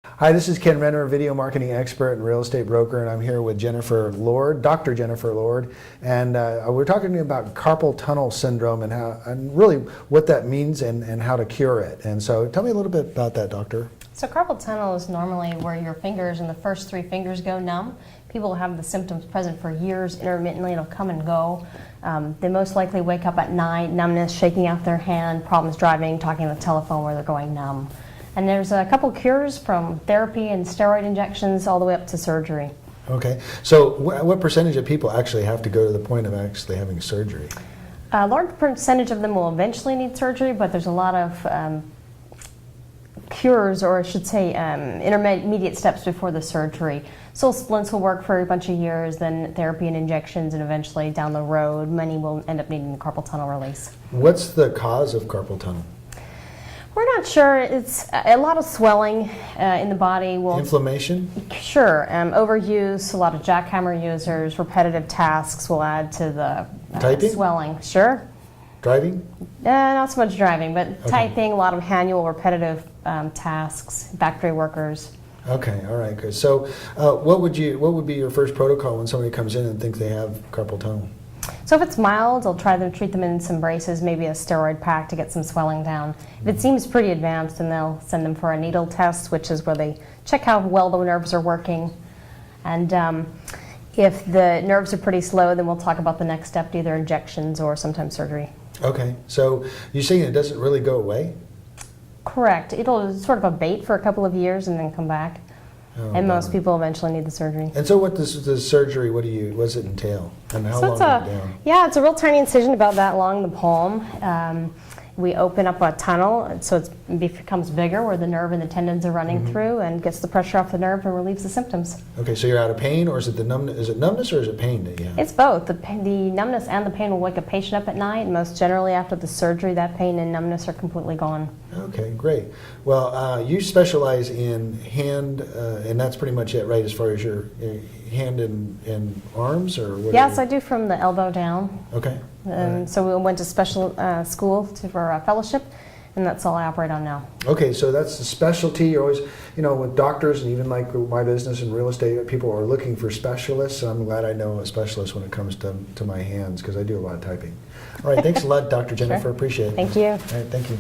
Hi, this is Ken Renner, video marketing expert and real estate broker, and I'm here with Jennifer Lord, Dr. Jennifer Lord, and we're talking about carpal tunnel syndrome and really what that means and how to cure it. And so tell me a little bit about that, doctor. So carpal tunnel is normally where your fingers and the first three fingers go numb. People have the symptoms present for years, intermittently, it'll come and go. They most likely wake up at night, numbness, shaking out their hand, problems driving, talking on the telephone where they're going numb. And there's a couple cures from therapy and steroid injections all the way up to surgery. Okay, so what percentage of people actually have to go to the point of actually having surgery? A large percentage of them will eventually need surgery, but there's a lot of cures, or I should say intermediate steps before the surgery. So splints will work for a bunch of years, then therapy and injections, and eventually down the road, many will end up needing carpal tunnel release. What's the cause of carpal tunnel? We're not sure. It's a lot of swelling in the body. Inflammation? Sure. Overuse, a lot of jackhammer users, repetitive tasks will add to the Typing? swelling. Sure. Driving? Not so much driving, but Okay. typing, a lot of manual repetitive tasks, factory workers. Okay, all right, good. So what would be your first protocol when somebody comes in and thinks they have carpal tunnel? So if it's mild, I'll try to treat them in some braces, maybe a steroid pack to get some swelling down. If it seems pretty advanced, then they'll send them for a needle test, which is where they check how well the nerves are working. And if the nerves are pretty slow, then we'll talk about the next step, either injections or sometimes surgery. Okay, so you're saying it doesn't really go away? Correct. It'll sort of abate for a couple of years and then come back. And most people eventually need the surgery. And so what does the surgery, what does it entail? And how So long it's is it down? yeah, it's a real tiny incision about that long, the palm. We open up a tunnel so it becomes bigger where the nerve and the tendons are running through and gets the pressure off the nerve and relieves the symptoms. Okay, so you're out of pain, or is it numbness or is it pain that you have? It's both. The numbness and the pain will wake a patient up at night. Most generally after the surgery, that pain and numbness are completely gone. Okay, great. Well, you specialize in hand, and that's pretty much it, right, as far as your hand and arms, or what? Yes, I do from the elbow down. Okay. And so we went to special school for a fellowship, and that's all I operate on now. Okay, so that's the specialty. You're always, with doctors and even like my business and real estate, people are looking for specialists. And I'm glad I know a specialist when it comes to my hands, because I do a lot of typing. All right, thanks a lot, Dr. Jennifer. Sure. Appreciate it. Thank you. All right, thank you.